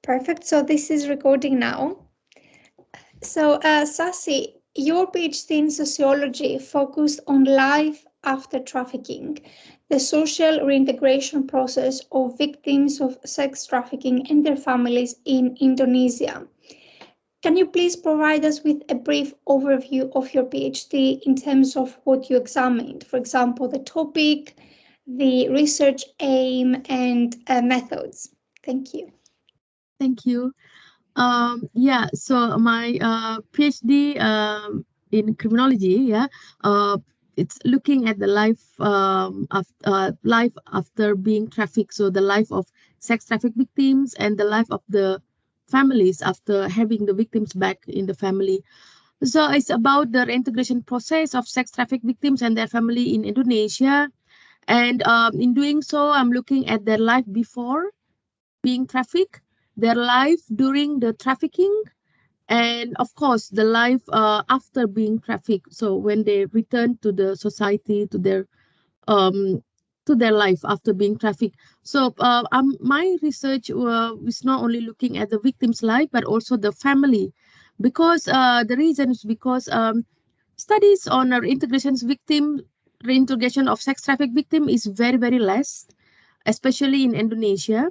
Perfect. So this is recording now. So, Sasie, your PhD in sociology focused on life after trafficking, the social reintegration process of victims of sex trafficking and their families in Indonesia. Can you please provide us with a brief overview of your PhD in terms of what you examined? For example, the topic, the research aim, and methods. Thank you. Thank you. Yeah, so my PhD in criminology, it's looking at the life after being trafficked. So the life of sex traffic victims and the life of the families after having the victims back in the family. So it's about the reintegration process of sex traffic victims and their family in Indonesia. And in doing so, I'm looking at their life before being trafficked, their life during the trafficking, and of course the life after being trafficked. So when they return to the society, um to their life after being trafficked. So my research is not only looking at the victim's life but also the family, because the reason is because studies on reintegration of sex traffic victim is very less, especially in Indonesia.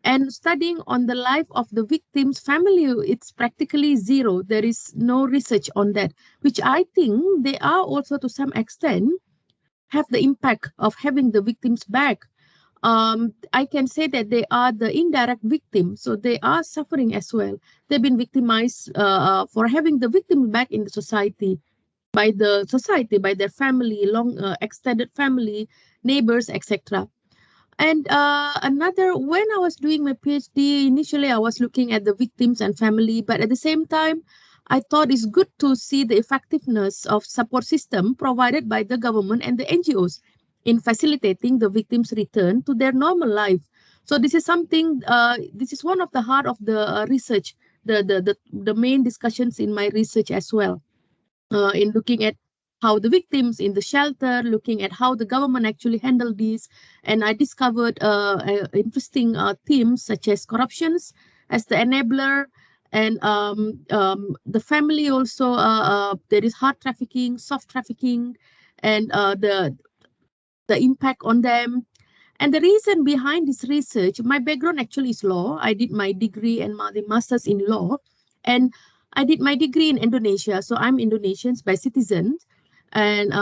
And studying on the life of the victim's family, it's practically zero. There is no research on that, which I think they are also to some extent have the impact of having the victims back. I can say that they are the indirect victim, so they are suffering as well. They've been victimized for having the victim back in the society, by their family, long extended family, neighbors, etc. And when I was doing my PhD, initially I was looking at the victims and family, but at the same time, I thought it's good to see the effectiveness of support system provided by the government and the NGOs in facilitating the victims' return to their normal life. So this is something, this is one of the heart of the research, the main discussions in my research as well, in looking at how the victims in the shelter, looking at how the government actually handled this. And I discovered interesting themes such as corruptions as the enabler, and the family also, there is hard trafficking, soft trafficking, and the impact on them. And the reason behind this research, my background actually is law. I did my degree and my master's in law, and I did my degree in Indonesia. So I'm Indonesian by citizen, and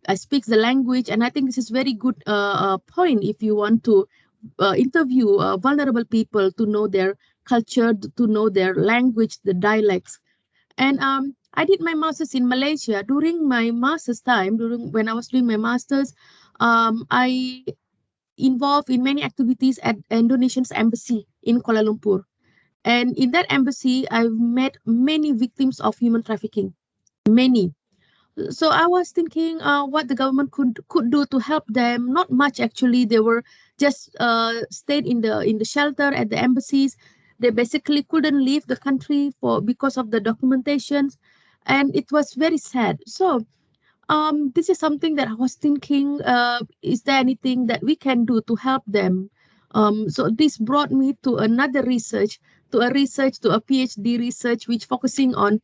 I speak the language. And I think this is very good point if you want to interview vulnerable people, to know their culture, to know their language, the dialects. And I did my master's in Malaysia. During my master's time, when I was doing my master's, I involved in many activities at Indonesian's embassy in Kuala Lumpur. And in that embassy, I've met many victims of human trafficking, many. So I was thinking what the government could do to help them. Not much actually. They were just stayed in the shelter at the embassies. They basically couldn't leave the country because of the documentations, and it was very sad. So this is something that I was thinking, is there anything that we can do to help them? So this brought me to another research, to a PhD research, which focusing on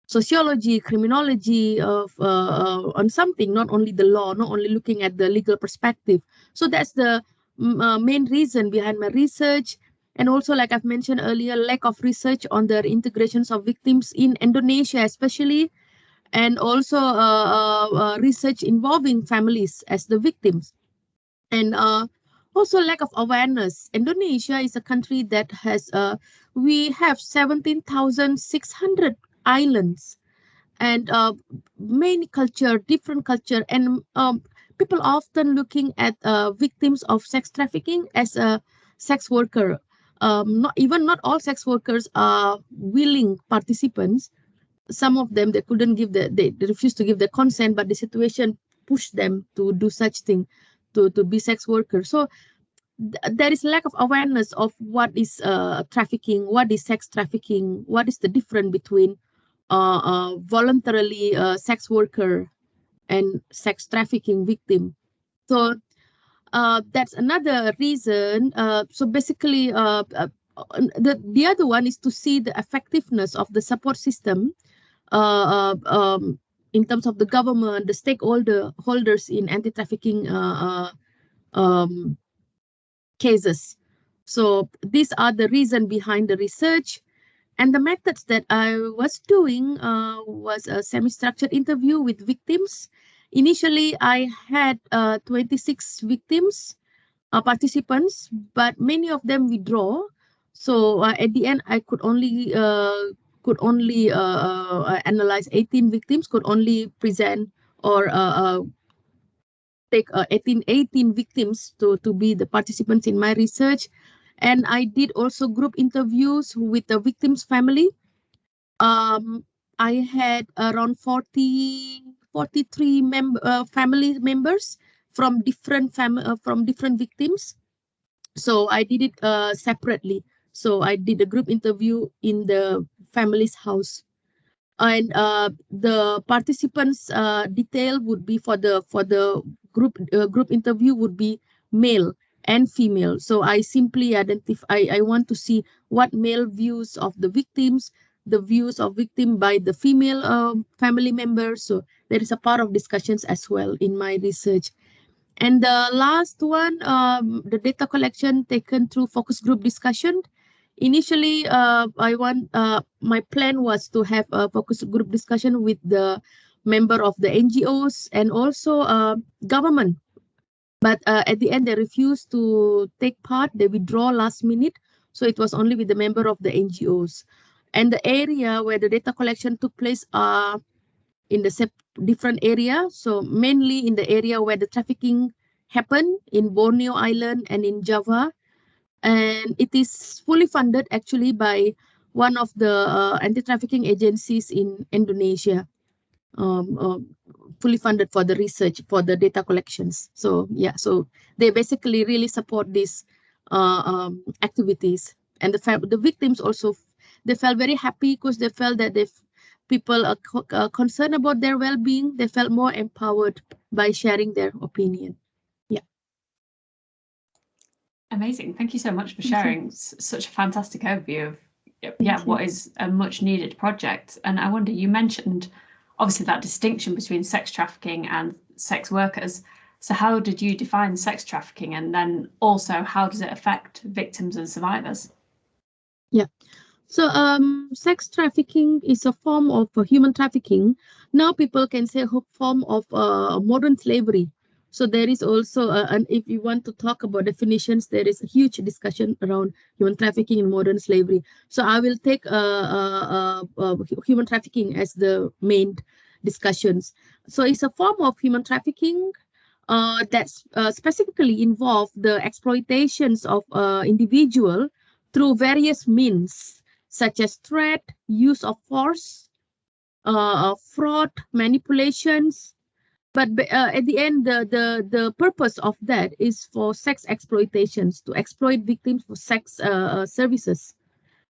sociology, criminology, on something, not only the law, not only looking at the legal perspective. So that's the main reason behind my research. And also, like I've mentioned earlier, lack of research on the integrations of victims in Indonesia, especially, and also research involving families as the victims. And also lack of awareness. Indonesia is a country that has, we have 17,600 islands, and many different culture, and people often looking at victims of sex trafficking as a sex worker. Not all sex workers are willing participants. Some of them, they couldn't give they refused to give the consent, but the situation pushed them to do such thing, to be sex workers. So there is lack of awareness of what is trafficking, what is sex trafficking, what is the difference between voluntarily sex worker and sex trafficking victim. So that's another reason. So basically, the other one is to see the effectiveness of the support system in terms of the government, the holders in anti-trafficking cases. So these are the reason behind the research. And the methods that I was doing was a semi-structured interview with victims. Initially, I had 26 victims, participants, but many of them withdraw. So at the end, I could only analyze 18 victims, could only present or take 18 victims to be the participants in my research. And I did also group interviews with the victim's family. I had around 43 family members from different victims. So I did it separately. So I did a group interview in the family's house, and the participants detail would be for the group interview would be male and female. So I simply identify, I want to see what male views of the victims, the views of victim by the female family members. So there is a part of discussions as well in my research. And the last one, the data collection taken through focus group discussion. Initially, my plan was to have a focus group discussion with the member of the NGOs and also government. But at the end, they refused to take part. They withdraw last minute. So it was only with the member of the NGOs. And the area where the data collection took place are in the different area. So mainly in the area where the trafficking happened in Borneo Island and in Java. And it is fully funded actually by one of the anti-trafficking agencies in Indonesia, fully funded for the research, for the data collections. So yeah, so they basically really support these activities. And the victims also, they felt very happy because they felt that people are concerned about their well-being. They felt more empowered by sharing their opinion. Yeah. Amazing. Thank you so much for sharing such a fantastic overview of what is a much needed project. And I wonder, you mentioned obviously that distinction between sex trafficking and sex workers. So how did you define sex trafficking, and then also how does it affect victims and survivors? Yeah. So sex trafficking is a form of human trafficking. Now people can say a form of modern slavery. So there is also, and if you want to talk about definitions, there is a huge discussion around human trafficking and modern slavery. So I will take human trafficking as the main discussions. So it's a form of human trafficking that specifically involve the exploitations of individual through various means, such as threat, use of force, fraud, manipulations. But at the end, the purpose of that is for sex exploitations, to exploit victims for sex services.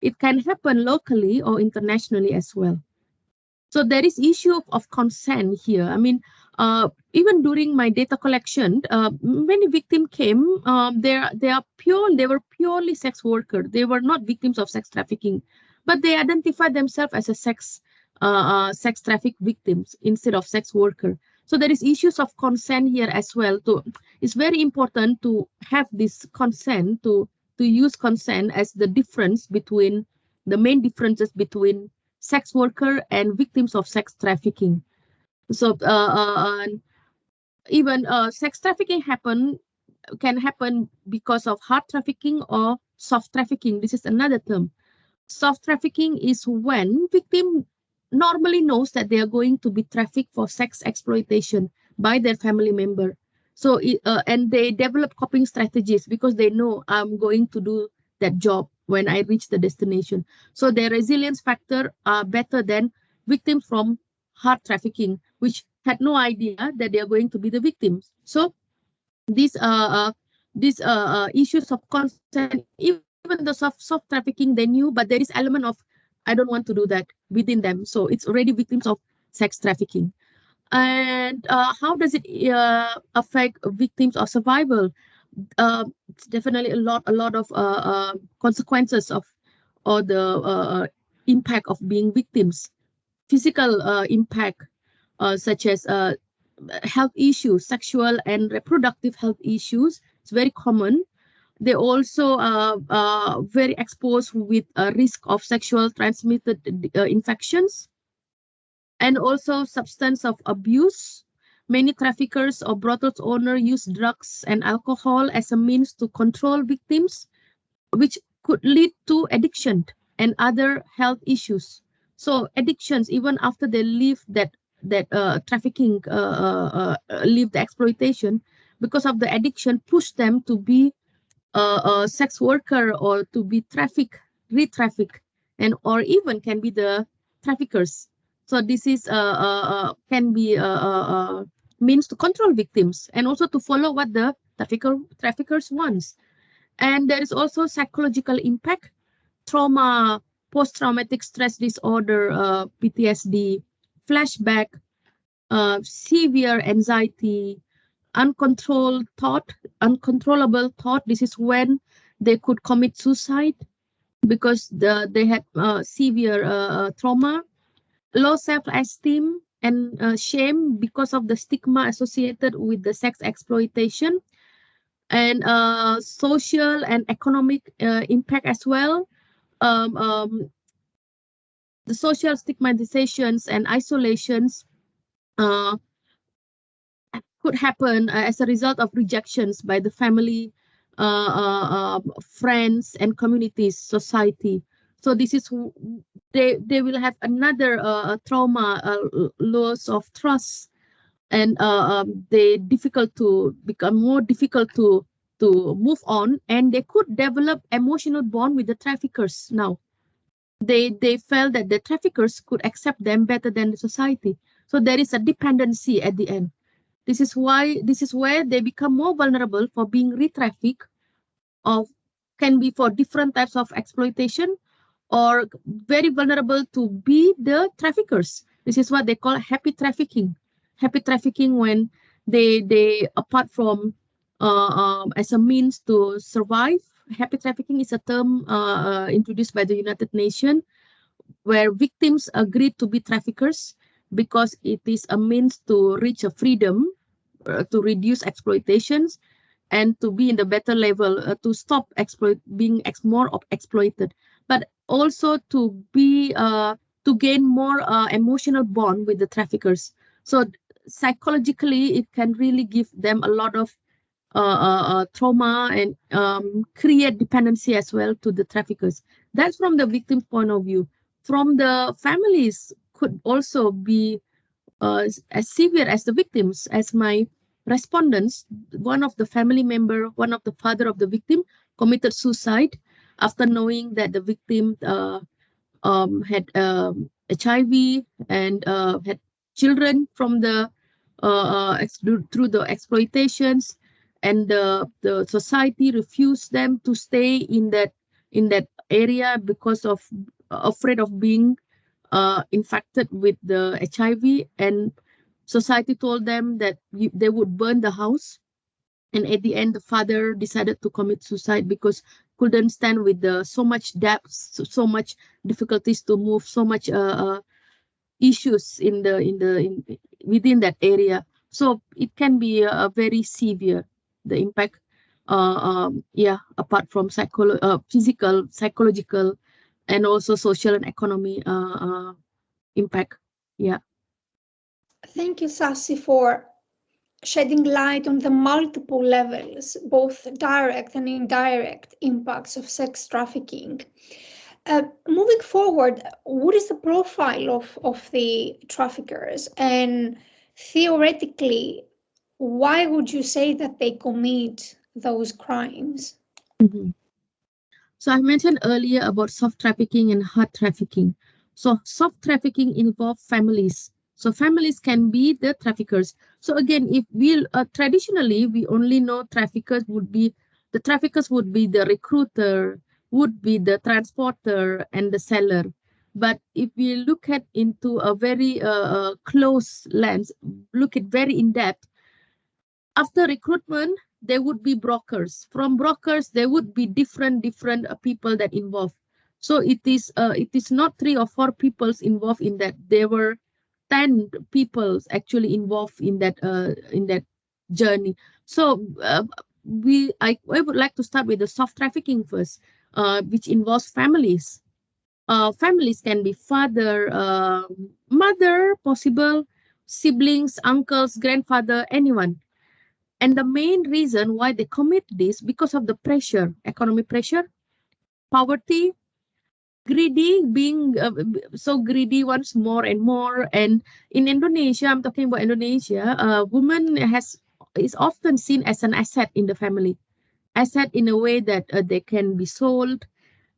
It can happen locally or internationally as well. So there is issue of consent here. I mean, even during my data collection, many victims came. They were purely sex workers. They were not victims of sex trafficking, but they identified themselves as a sex traffic victims instead of sex worker. So there is issues of consent here as well. It's very important to have this consent, to use consent as the difference between the main differences between sex worker and victims of sex trafficking. So even sex trafficking can happen because of hard trafficking or soft trafficking. This is another term. Soft trafficking is when victim normally knows that they are going to be trafficked for sex exploitation by their family member. So and they develop coping strategies because they know I'm going to do that job when I reach the destination. So their resilience factor are better than victims from hard trafficking, which had no idea that they are going to be the victims. So these issues of consent, even the soft trafficking, they knew, but there is element of I don't want to do that within them. So it's already victims of sex trafficking. And how does it affect victims or survival? it's definitely a lot of consequences of or the impact of being victims. Physical impact, such as health issues, sexual and reproductive health issues. It's very common. They also very exposed with a risk of sexual transmitted infections, and also substance of abuse. Many traffickers or brothels owner use drugs and alcohol as a means to control victims, which could lead to addiction and other health issues. So addictions, even after they leave that trafficking, leave the exploitation, because of the addiction, push them to be a sex worker or to be re-traffic, and or even can be the traffickers. So this is can be means to control victims and also to follow what the traffickers wants. And there is also psychological impact, trauma, post-traumatic stress disorder, PTSD, flashback, severe anxiety, uncontrollable thought. This is when they could commit suicide because they had severe trauma, low self-esteem and shame because of the stigma associated with the sex exploitation, and social and economic impact as well. Um, um, the social stigmatizations and isolations uh, could happen as a result of rejections by the family, friends, and communities, society. So this is they will have another trauma, loss of trust, and they difficult to become more difficult to move on, and they could develop emotional bond with the traffickers. Now they felt that the traffickers could accept them better than the society, so there is a dependency at the end. This is where they become more vulnerable for being re-trafficked, of can be for different types of exploitation, or very vulnerable to be the traffickers. This is what they call happy trafficking. Happy trafficking, when they apart from as a means to survive. Happy trafficking is a term introduced by the United Nations, where victims agree to be traffickers because it is a means to reach a freedom, to reduce exploitations, and to be in the better level, to stop being more exploited, but also to be to gain more emotional bond with the traffickers. So psychologically, it can really give them a lot of trauma, and create dependency as well to the traffickers. That's from the victim's point of view. From the families, could also be as severe as the victims. As my respondents, one of the family member, one of the father of the victim, committed suicide after knowing that the victim had HIV and had children from the through the exploitations, and the society refused them to stay in that area because of afraid of being infected with the HIV, and society told them that they would burn the house. And at the end, the father decided to commit suicide because couldn't stand with the so much depths, so much difficulties to move, so much issues within that area. So it can be very severe, the impact. Yeah, apart from physical, psychological, and also social and economy impact. Yeah. Thank you, Sasie, for shedding light on the multiple levels, both direct and indirect impacts of sex trafficking. Moving forward, what is the profile of the traffickers? And theoretically, why would you say that they commit those crimes? Mm-hmm. So I mentioned earlier about soft trafficking and hard trafficking. So soft trafficking involves families. So families can be the traffickers. So again, if we traditionally we only know traffickers would be the recruiter, would be the transporter and the seller. But if we look at into a very close lens, look at very in depth, after recruitment, there would be brokers. From brokers, there would be different people that involved. So it is not 3 or 4 peoples involved in that. There were 10 peoples actually involved in that journey. So I would like to start with the soft trafficking first, which involves families. Families can be father, mother, possible siblings, uncles, grandfather, anyone. And the main reason why they commit this because of the pressure, economic pressure, poverty, greedy, being so greedy wants more and more. And in Indonesia, I'm talking about Indonesia, woman is often seen as an asset in the family, asset in a way that they can be sold,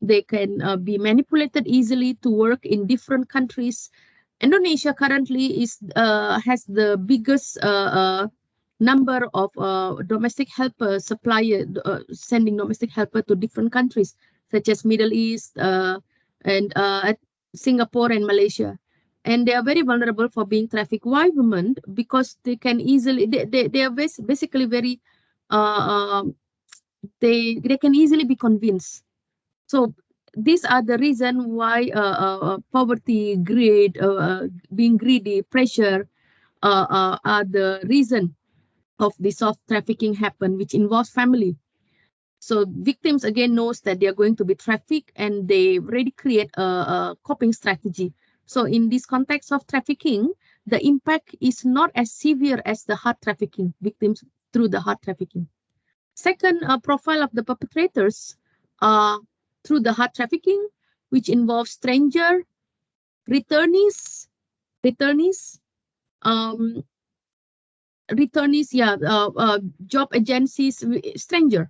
they can be manipulated easily to work in different countries. Indonesia currently has the biggest number of domestic helper supplier sending domestic helper to different countries such as Middle East and Singapore and Malaysia. And they are very vulnerable for being trafficked. Why women? Because they can easily they are basically very they can easily be convinced. So these are the reason why poverty, greed, being greedy, pressure are the reason of the soft trafficking happen, which involves family. So victims again knows that they are going to be trafficked and they already create a coping strategy. So in this context of trafficking, the impact is not as severe as the hard trafficking victims through the hard trafficking. Second, profile of the perpetrators through the hard trafficking, which involves stranger, returnees, job agencies, stranger.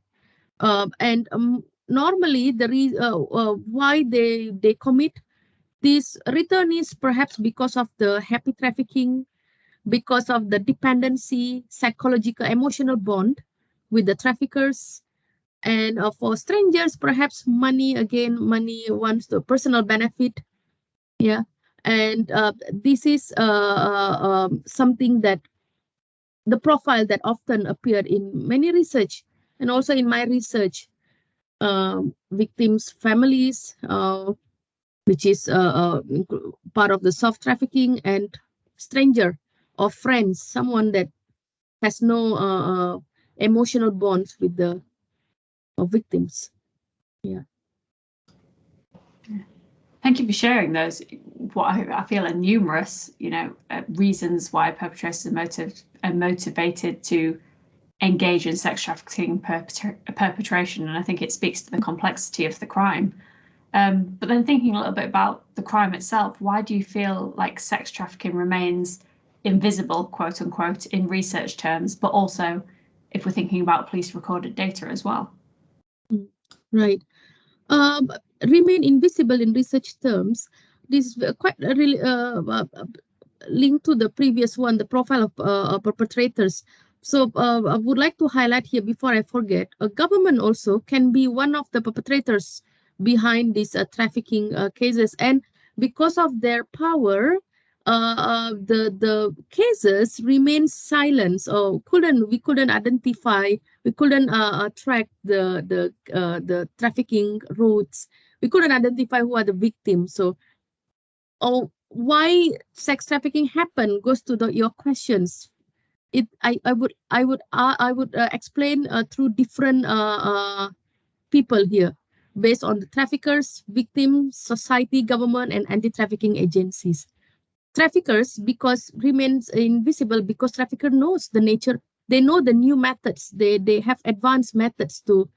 And normally the why they commit these returnees, perhaps because of the happy trafficking, because of the dependency, psychological, emotional bond with the traffickers. And for strangers, perhaps money wants the personal benefit. Yeah. And this is something that the profile that often appeared in many research and also in my research. Victims' families, which is part of the soft trafficking, and stranger or friends, someone that has no emotional bonds with the victims. Yeah. Thank you for sharing those. What I feel are numerous, reasons why perpetrators are motivated to engage in sex trafficking perpetration, and I think it speaks to the complexity of the crime. But then thinking a little bit about the crime itself, why do you feel like sex trafficking remains invisible, quote unquote, in research terms, but also if we're thinking about police recorded data as well? Right. Remain invisible in research terms. This is quite really linked to the previous one, the profile of perpetrators. So I would like to highlight here before I forget, a government also can be one of the perpetrators behind these trafficking cases. And because of their power, the cases remain silent. So we couldn't identify, we couldn't track the trafficking routes. We couldn't identify who are the victims. So, why sex trafficking happen goes to your questions. I would explain through different people here, based on the traffickers, victims, society, government, and anti-trafficking agencies. Traffickers because remains invisible because trafficker knows the nature. They know the new methods. They have advanced methods to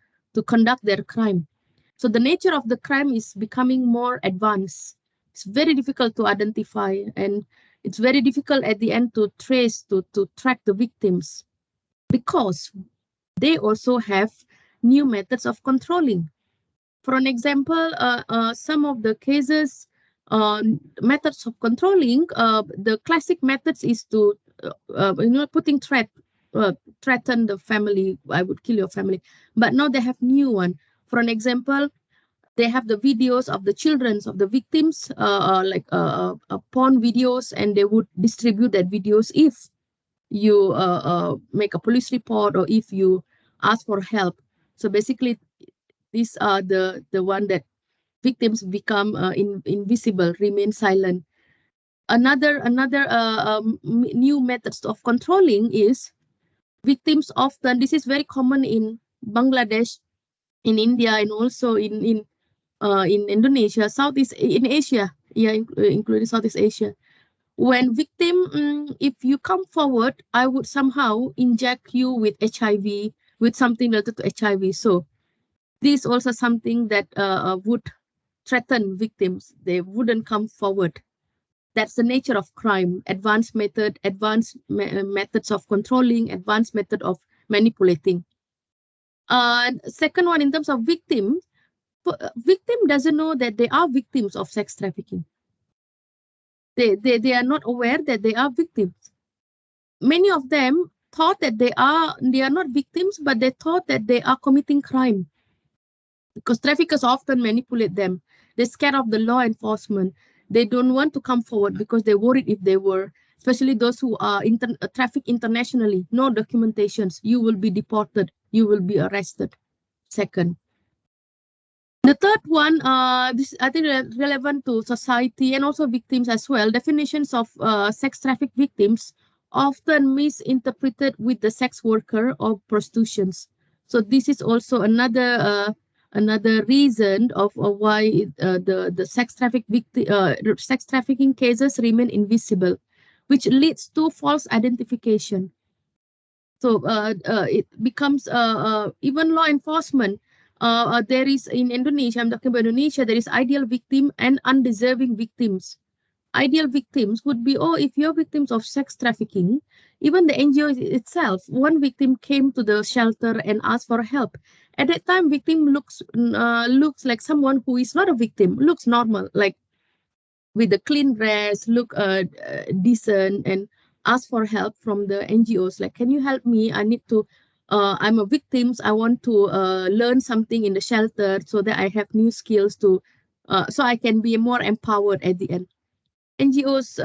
conduct their crime. So the nature of the crime is becoming more advanced. It's very difficult to identify, and it's very difficult at the end to trace, to track the victims, because they also have new methods of controlling. For an example, some of the cases, methods of controlling, the classic methods is to, putting threaten the family. I would kill your family. But now they have new one. For an example, they have the videos of the children of the victims, like porn videos, and they would distribute that videos if you make a police report, or if you ask for help. So basically, these are the one that victims become invisible, remain silent. Another new methods of controlling is victims often, this is very common in Bangladesh, in India, and also in Indonesia, in Asia, yeah, including Southeast Asia. When victim, if you come forward, I would somehow inject you with HIV, with something related to HIV. So this is also something that would threaten victims. They wouldn't come forward. That's the nature of crime. Advanced methods of controlling, advanced method of manipulating. Second one, in terms of victim doesn't know that they are victims of sex trafficking. They are not aware that they are victims. Many of them thought that they are not victims, but they thought that they are committing crime, because traffickers often manipulate them. They're scared of the law enforcement. They don't want to come forward because they're worried if they were, especially those who are trafficked internationally, no documentations, you will be deported, you will be arrested. Second. The third one, this I think relevant to society and also victims as well. Definitions of sex traffic victims often misinterpreted with the sex worker or prostitutions. So this is also another reason of why the sex trafficking cases remain invisible, which leads to false identification. So it becomes even law enforcement. There is in Indonesia, I'm talking about Indonesia, there is ideal victim and undeserving victims. Ideal victims would be, oh, if you're victims of sex trafficking, even the NGO itself, one victim came to the shelter and asked for help. At that time, victim looks like someone who is not a victim, looks normal, like with a clean dress, look decent, and ask for help from the NGOs. Like, can you help me? I need to, I'm a victim. I want to learn something in the shelter so that I have new skills to, so I can be more empowered at the end. NGOs,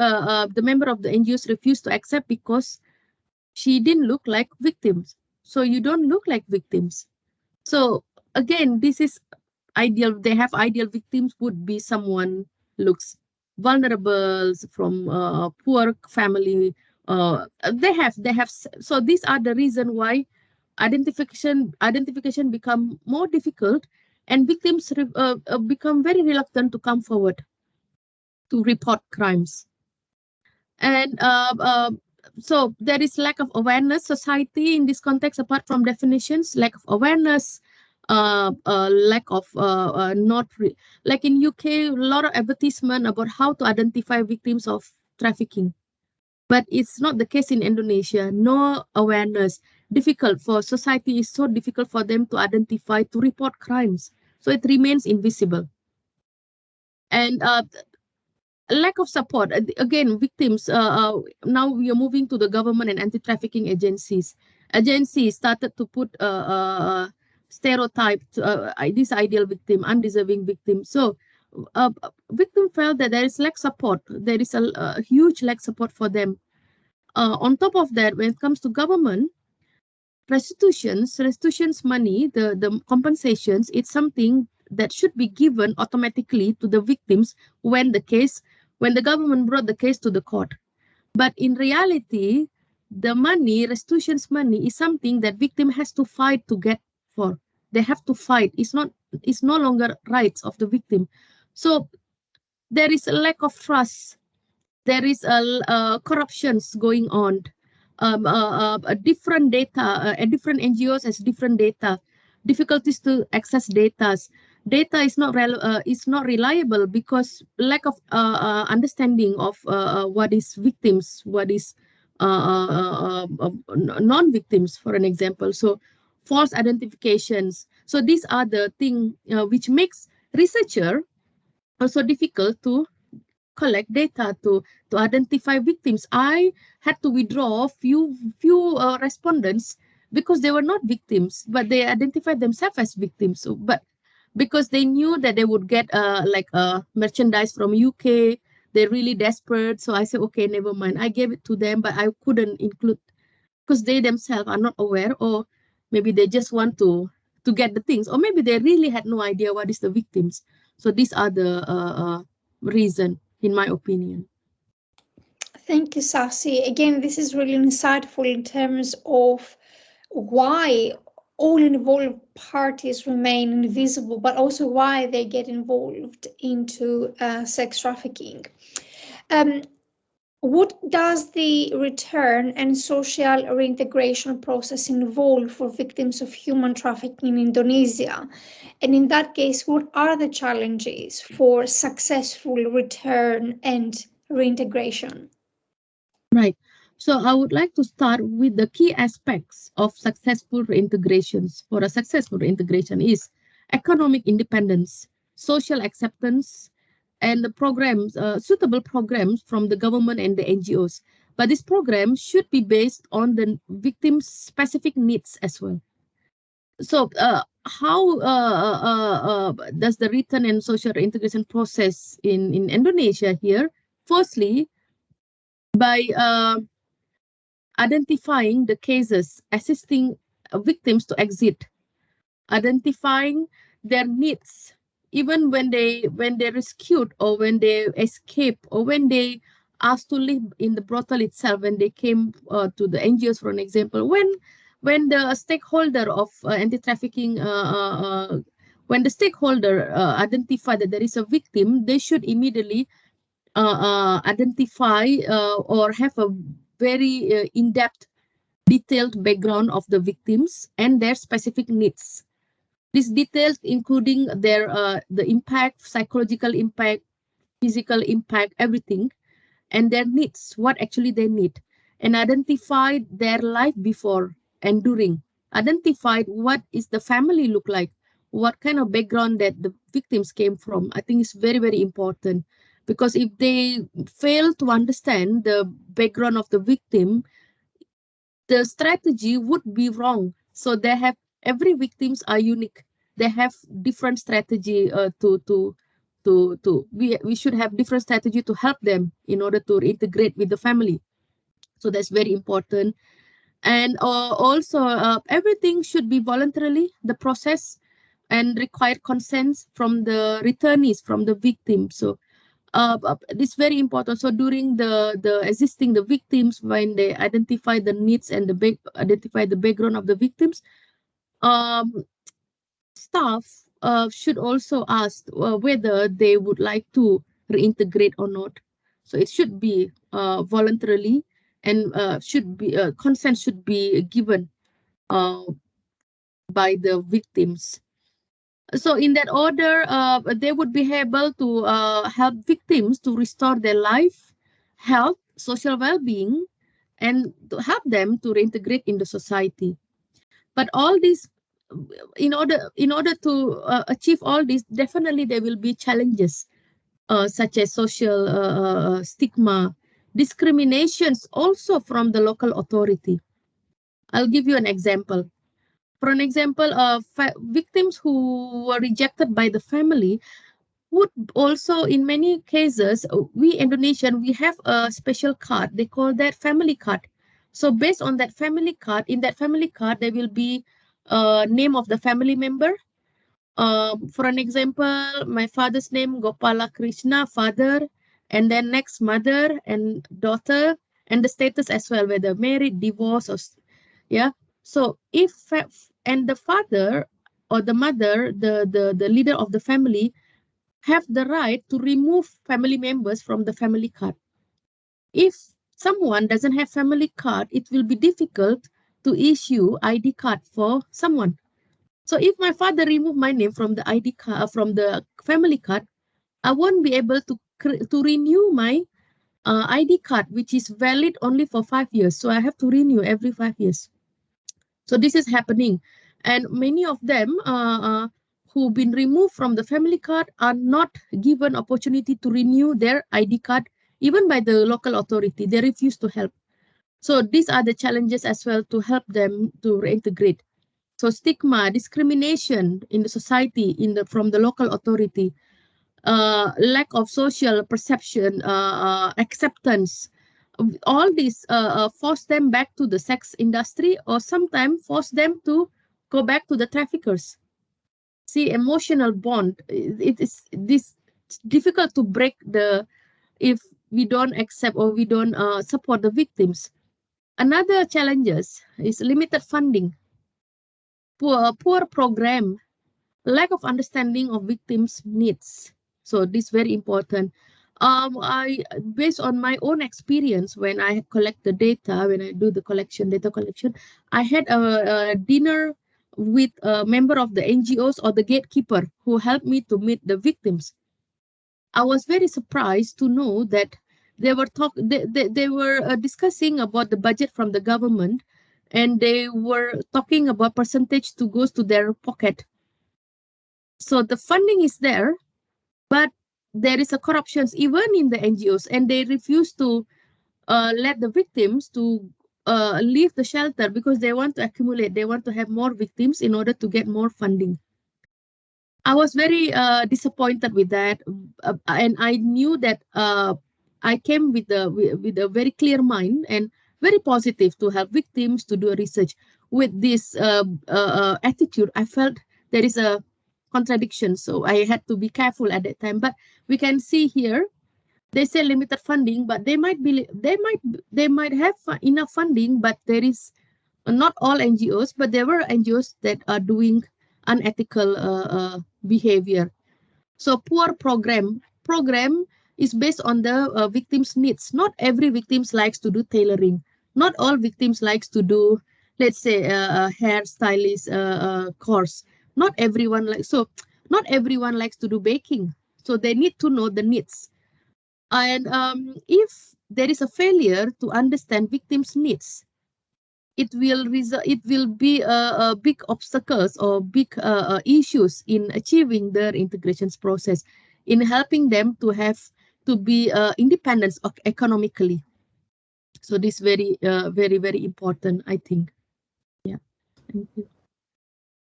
the member of the NGOs refused to accept because she didn't look like victims. So you don't look like victims. So again, this is ideal. They have ideal victims would be someone looks vulnerable from poor family. They have. So these are the reason why identification become more difficult, and victims become very reluctant to come forward to report crimes. And so there is lack of awareness. Society in this context, apart from definitions, lack of awareness, lack of like in UK, a lot of advertisement about how to identify victims of trafficking, but it's not the case in Indonesia. No awareness. Difficult for society, is so difficult for them to identify, to report crimes, so it remains invisible. And lack of support. Again, victims, now we are moving to the government and anti-trafficking agencies. Agencies started to put stereotypes, this ideal victim, undeserving victim. So victim felt that there is lack support. There is a huge lack support for them. On top of that, when it comes to government, restitutions money, the compensations, it's something that should be given automatically to the victims when the government brought the case to the court. But in reality, the money, restitutions money, is something that victim has to fight to get for. They have to fight. It's no longer rights of the victim. So there is a lack of trust. There is corruptions going on. Different data, different NGOs has different data, difficulties to access data. Data is not reliable because lack of understanding of what is victims, what is non-victims, for an example. So false identifications. So these are the things which makes researcher also difficult to collect data to identify victims. I had to withdraw few respondents because they were not victims, but they identified themselves as victims. So, but because they knew that they would get merchandise from UK, they're really desperate. So I said, okay, never mind. I gave it to them, but I couldn't include because they themselves are not aware, or Maybe they just want to get the things, or maybe they really had no idea what is the victims. So these are the reason, in my opinion. Thank you, Sasie. Again, this is really insightful in terms of why all involved parties remain invisible, but also why they get involved into sex trafficking. What does the return and social reintegration process involve for victims of human trafficking in Indonesia? And in that case, what are the challenges for successful return and reintegration? Right. So I would like to start with the key aspects of successful reintegrations. For a successful reintegration is economic independence, social acceptance, and the programs, suitable programs from the government and the NGOs. But this program should be based on the victim's specific needs as well. So how does the return and social reintegration process in Indonesia here? Firstly, by identifying the cases, assisting victims to exit, identifying their needs, even when they rescued or when they escape or when they asked to live in the brothel itself, when they came to the NGOs, for an example, when the stakeholder of anti-trafficking when the stakeholder identify that there is a victim, they should immediately identify or have a very in-depth detailed background of the victims and their specific needs. These details including their the impact, psychological impact, physical impact, everything, and their needs, what actually they need, and identify their life before and during, identified what is the family look like, what kind of background that the victims came from. I think it's very, very important, because if they fail to understand the background of the victim, the strategy would be wrong. So they have, every victims are unique. They have different strategy we should have different strategy to help them in order to integrate with the family. So that's very important. And also everything should be voluntarily, the process, and require consent from the returnees, from the victim. So it's very important. So during the assisting the victims, when they identify the needs and identify the background of the victims, staff should also ask whether they would like to reintegrate or not. So it should be voluntarily, and should be consent should be given by the victims. So in that order, they would be able to help victims to restore their life, health, social well-being, and to help them to reintegrate in the society. But all these, in order to achieve all this, definitely there will be challenges such as social stigma, discriminations also from the local authority. I'll give you an example. For an example, victims who were rejected by the family would also, in many cases, we Indonesian, we have a special card. They call that family card. So based on that family card, in that family card, there will be name of the family member. For an example, my father's name, Gopala Krishna, father, and then next mother and daughter, and the status as well, whether married, divorced, or yeah. So if and the father or the mother, the leader of the family, have the right to remove family members from the family card. If someone doesn't have family card, it will be difficult to issue ID card for someone. So if my father remove my name from the ID card, from the family card, I won't be able to renew my ID card, which is valid only for 5 years. So I have to renew every 5 years. So this is happening, and many of them who've been removed from the family card are not given opportunity to renew their ID card, even by the local authority. They refuse to help. So these are the challenges as well to help them to reintegrate. So stigma, discrimination in the society, from the local authority, lack of social perception, acceptance, all these force them back to the sex industry, or sometimes force them to go back to the traffickers. See, emotional bond, it is this difficult to break if we don't accept or we don't support the victims. Another challenges is limited funding, poor program, lack of understanding of victims' needs. So this is very important. Based on my own experience, when I collect the data, when I do the data collection, I had a dinner with a member of the NGOs or the gatekeeper who helped me to meet the victims. I was very surprised to know that they were discussing about the budget from the government, and they were talking about percentage to goes to their pocket. So the funding is there, but there is a corruption even in the NGOs, and they refuse to let the victims to leave the shelter because they want to accumulate, they want to have more victims in order to get more funding. I was very disappointed with that, and I knew that I came with a very clear mind and very positive to help victims to do research. With this attitude, I felt there is a contradiction, so I had to be careful at that time. But we can see here, they say limited funding, but they might have enough funding, but there is not all NGOs, but there were NGOs that are doing unethical behavior. So poor program is based on the victim's needs. Not every victim likes to do tailoring. Not all victims likes to do, let's say, a hairstylist course. Not everyone likes to do baking. So they need to know the needs. And if there is a failure to understand victims' needs, it will be a big obstacles or big issues in achieving their integrations process, in helping them to be independent economically. So this very very important, I think. Yeah, thank you.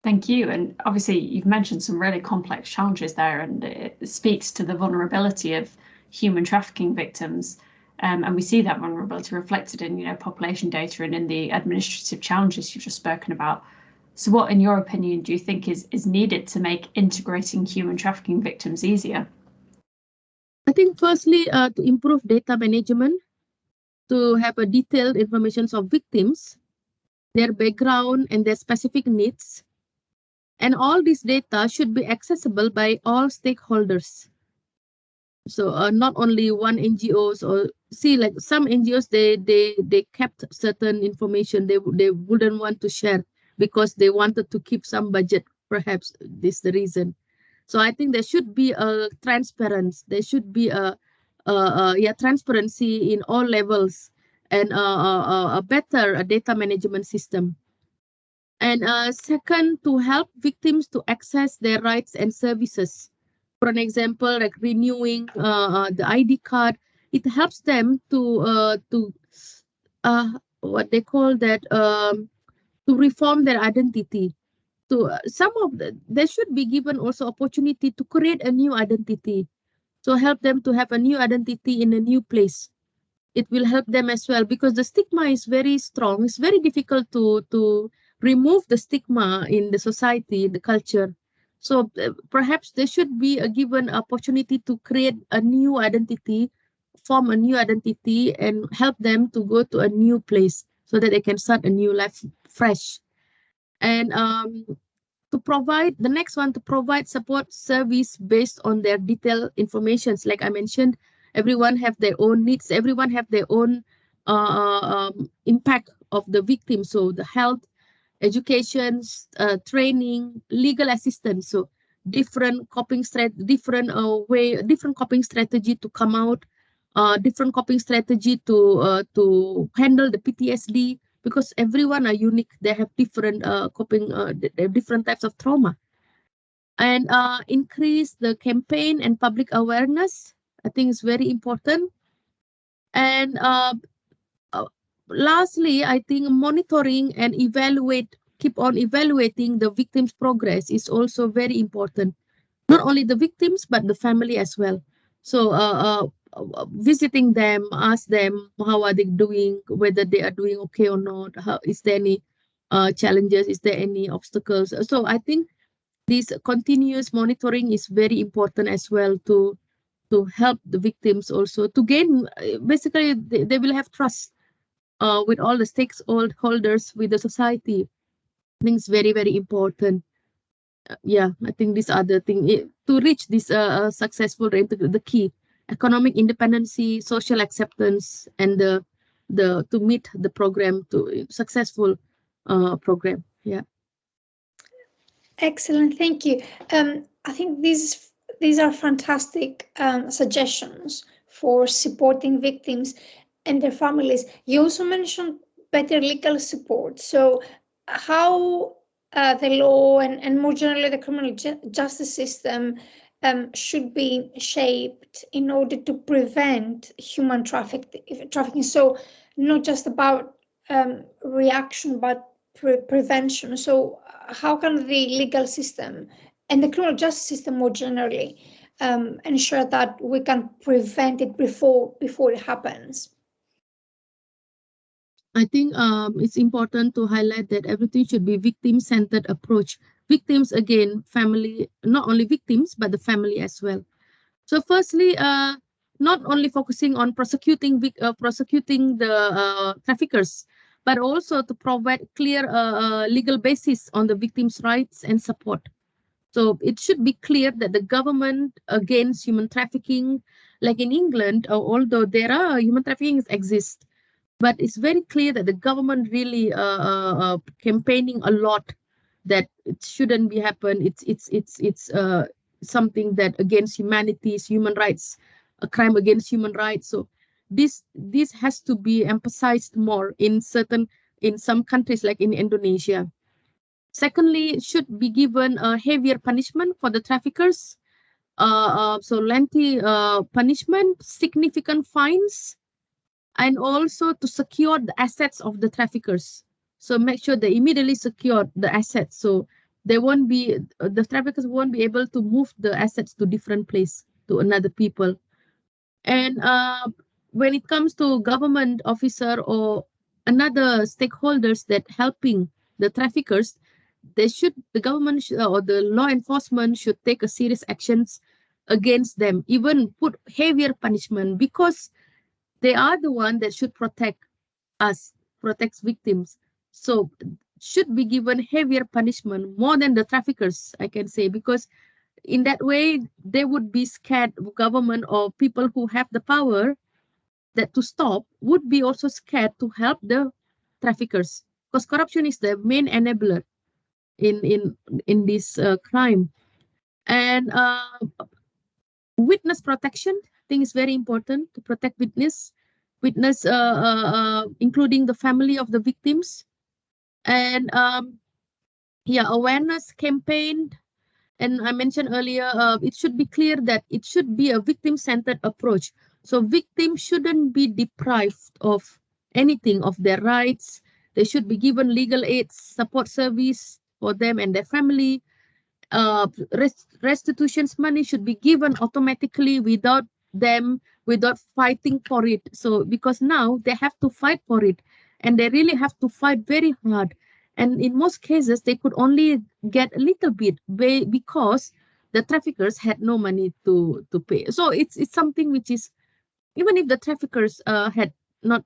Thank you. And obviously you've mentioned some really complex challenges there, and it speaks to the vulnerability of human trafficking victims. And we see that vulnerability reflected in, population data and in the administrative challenges you've just spoken about. So what, in your opinion, do you think is needed to make integrating human trafficking victims easier? I think firstly, to improve data management, to have a detailed information of victims, their background and their specific needs. And all this data should be accessible by all stakeholders. So not only one NGOs, or see, like some NGOs, they kept certain information they wouldn't want to share because they wanted to keep some budget. Perhaps this is the reason. So I think there should be a transparency. There should be a transparency in all levels, and a better data management system. And second, to help victims to access their rights and services. For an example, like renewing the ID card, it helps them to what they call that, to reform their identity. So they should be given also opportunity to create a new identity. So help them to have a new identity in a new place. It will help them as well, because the stigma is very strong. It's very difficult to remove the stigma in the society, in the culture. So perhaps they should be given opportunity to create a new identity, form a new identity, and help them to go to a new place so that they can start a new life fresh. And to provide support service based on their detailed informations. Like I mentioned, everyone have their own needs, everyone have their own impact of the victim. So the health, education, training, legal assistance. So different coping different coping strategy to come out, different coping strategy to handle the PTSD, because everyone are unique. They have different coping, different types of trauma. And increase the campaign and public awareness. I think is very important. And lastly, I think monitoring and keep on evaluating the victim's progress is also very important. Not only the victims, but the family as well. So visiting them, ask them how are they doing, whether they are doing okay or not. Is there any challenges? Is there any obstacles? So I think this continuous monitoring is very important as well to help the victims also to gain, basically they will have trust with all the stakeholders, with the society. I think it's very, very important. Yeah, I think these are the thing to reach this successful rate, the key: economic independency, social acceptance, and the to meet the program to successful program. Yeah. Excellent, thank you. I think these are fantastic suggestions for supporting victims and their families. You also mentioned better legal support. So, how the law and more generally the criminal justice system should be shaped in order to prevent human trafficking. So, not just about reaction, but prevention. So, how can the legal system and the criminal justice system more generally ensure that we can prevent it before it happens? I think it's important to highlight that everything should be victim-centered approach. Victims, again, family, not only victims, but the family as well. So firstly, not only focusing on prosecuting the traffickers, but also to provide clear legal basis on the victims' rights and support. So it should be clear that the government against human trafficking, like in England, although there are human trafficking exist, but it's very clear that the government really campaigning a lot that it shouldn't be happen. It's something that against humanities, human rights, a crime against human rights. So this has to be emphasized more in some countries like in Indonesia. Secondly, it should be given a heavier punishment for the traffickers. So lengthy punishment, significant fines, and also to secure the assets of the traffickers. So make sure they immediately secure the assets. So the traffickers won't be able to move the assets to different place, to another people. And when it comes to government officer or another stakeholders that helping the traffickers, the government or the law enforcement should take a serious actions against them, even put heavier punishment, because they are the one that should protect us, protects victims. So should be given heavier punishment more than the traffickers, I can say, because in that way they would be scared. Government or people who have the power that to stop would be also scared to help the traffickers, because corruption is the main enabler in this crime. And witness protection, I think is very important to protect witness including the family of the victims. And yeah, awareness campaign. And I mentioned earlier, it should be clear that it should be a victim-centered approach. So victims shouldn't be deprived of anything, of their rights. They should be given legal aid, support service for them and their family. Restitutions money should be given automatically without fighting for it. So because now they have to fight for it, and they really have to fight very hard. And in most cases, they could only get a little bit because the traffickers had no money to pay. So it's something which is, even if the traffickers had not,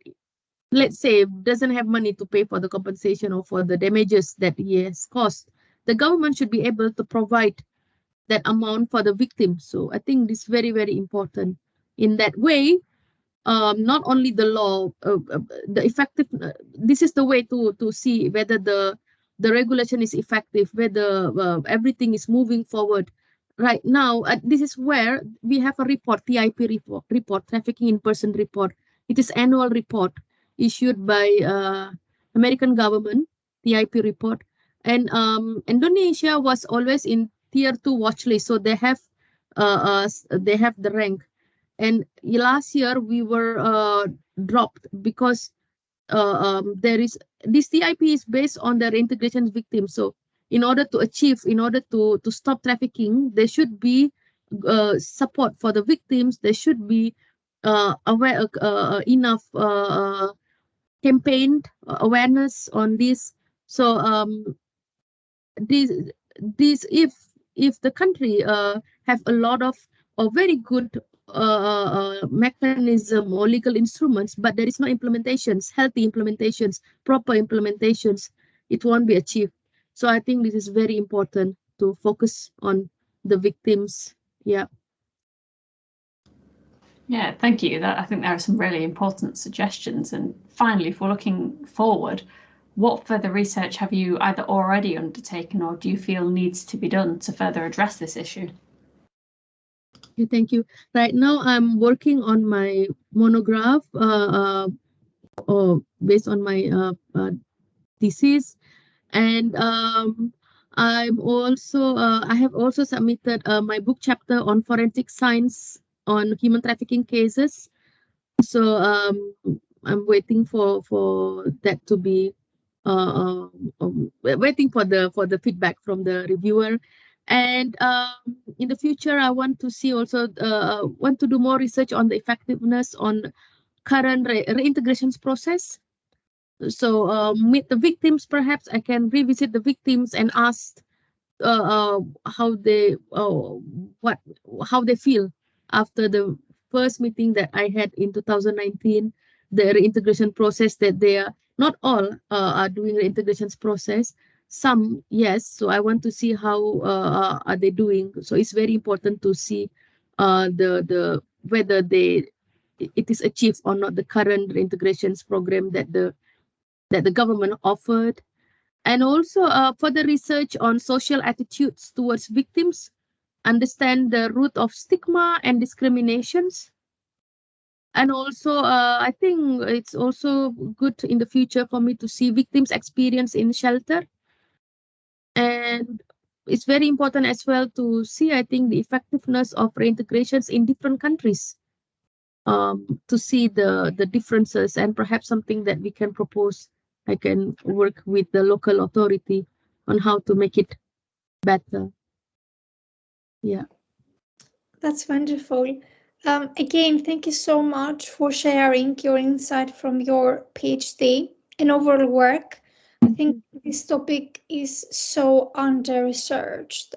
let's say, doesn't have money to pay for the compensation or for the damages that he has caused, the government should be able to provide that amount for the victim. So I think this is very, very important. In that way, not only the law, the effective, this is the way to see whether the regulation is effective, whether everything is moving forward. Right now, this is where we have a report, TIP report, Trafficking in Person report. It is annual report issued by American government, TIP report. And Indonesia was always in tier 2 watch list, so they have the rank. And last year we were dropped because there is this TIP is based on the reintegration victims. So in order to stop trafficking, there should be support for the victims. There should be enough campaign awareness on this. So this if the country have a lot of very good mechanism or legal instruments, but there is no implementations, healthy implementations, proper implementations, it won't be achieved. So I think this is very important to focus on the victims. Yeah. Yeah, thank you. I think there are some really important suggestions. And finally, if we're looking forward, what further research have you either already undertaken or do you feel needs to be done to further address this issue? Okay, thank you. Right now, I'm working on my monograph based on my thesis, and I have also submitted my book chapter on forensic science on human trafficking cases. So I'm waiting for that to be waiting for the feedback from the reviewer. And in the future, I want to see also want to do more research on the effectiveness on current reintegrations process. So meet the victims, perhaps I can revisit the victims and ask how they how they feel after the first meeting that I had in 2019, the reintegration process, that they are not all are doing reintegrations process. Some, yes. So I want to see how are they doing. So it's very important to see the whether it is achieved or not, the current reintegrations program that the government offered. And also further research on social attitudes towards victims, understand the root of stigma and discriminations. And also, I think it's also good in the future for me to see victims' experience in shelter. And it's very important as well to see, I think, the effectiveness of reintegrations in different countries, to see the differences, and perhaps something that we can propose. I can work with the local authority on how to make it better. Yeah. That's wonderful. Again, thank you so much for sharing your insight from your PhD and overall work. I think this topic is so under-researched.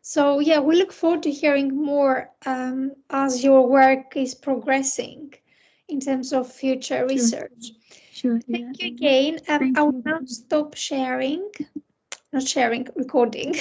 So yeah, we look forward to hearing more as your work is progressing in terms of future research. Sure. Thank you again. I will now stop sharing, not sharing, recording.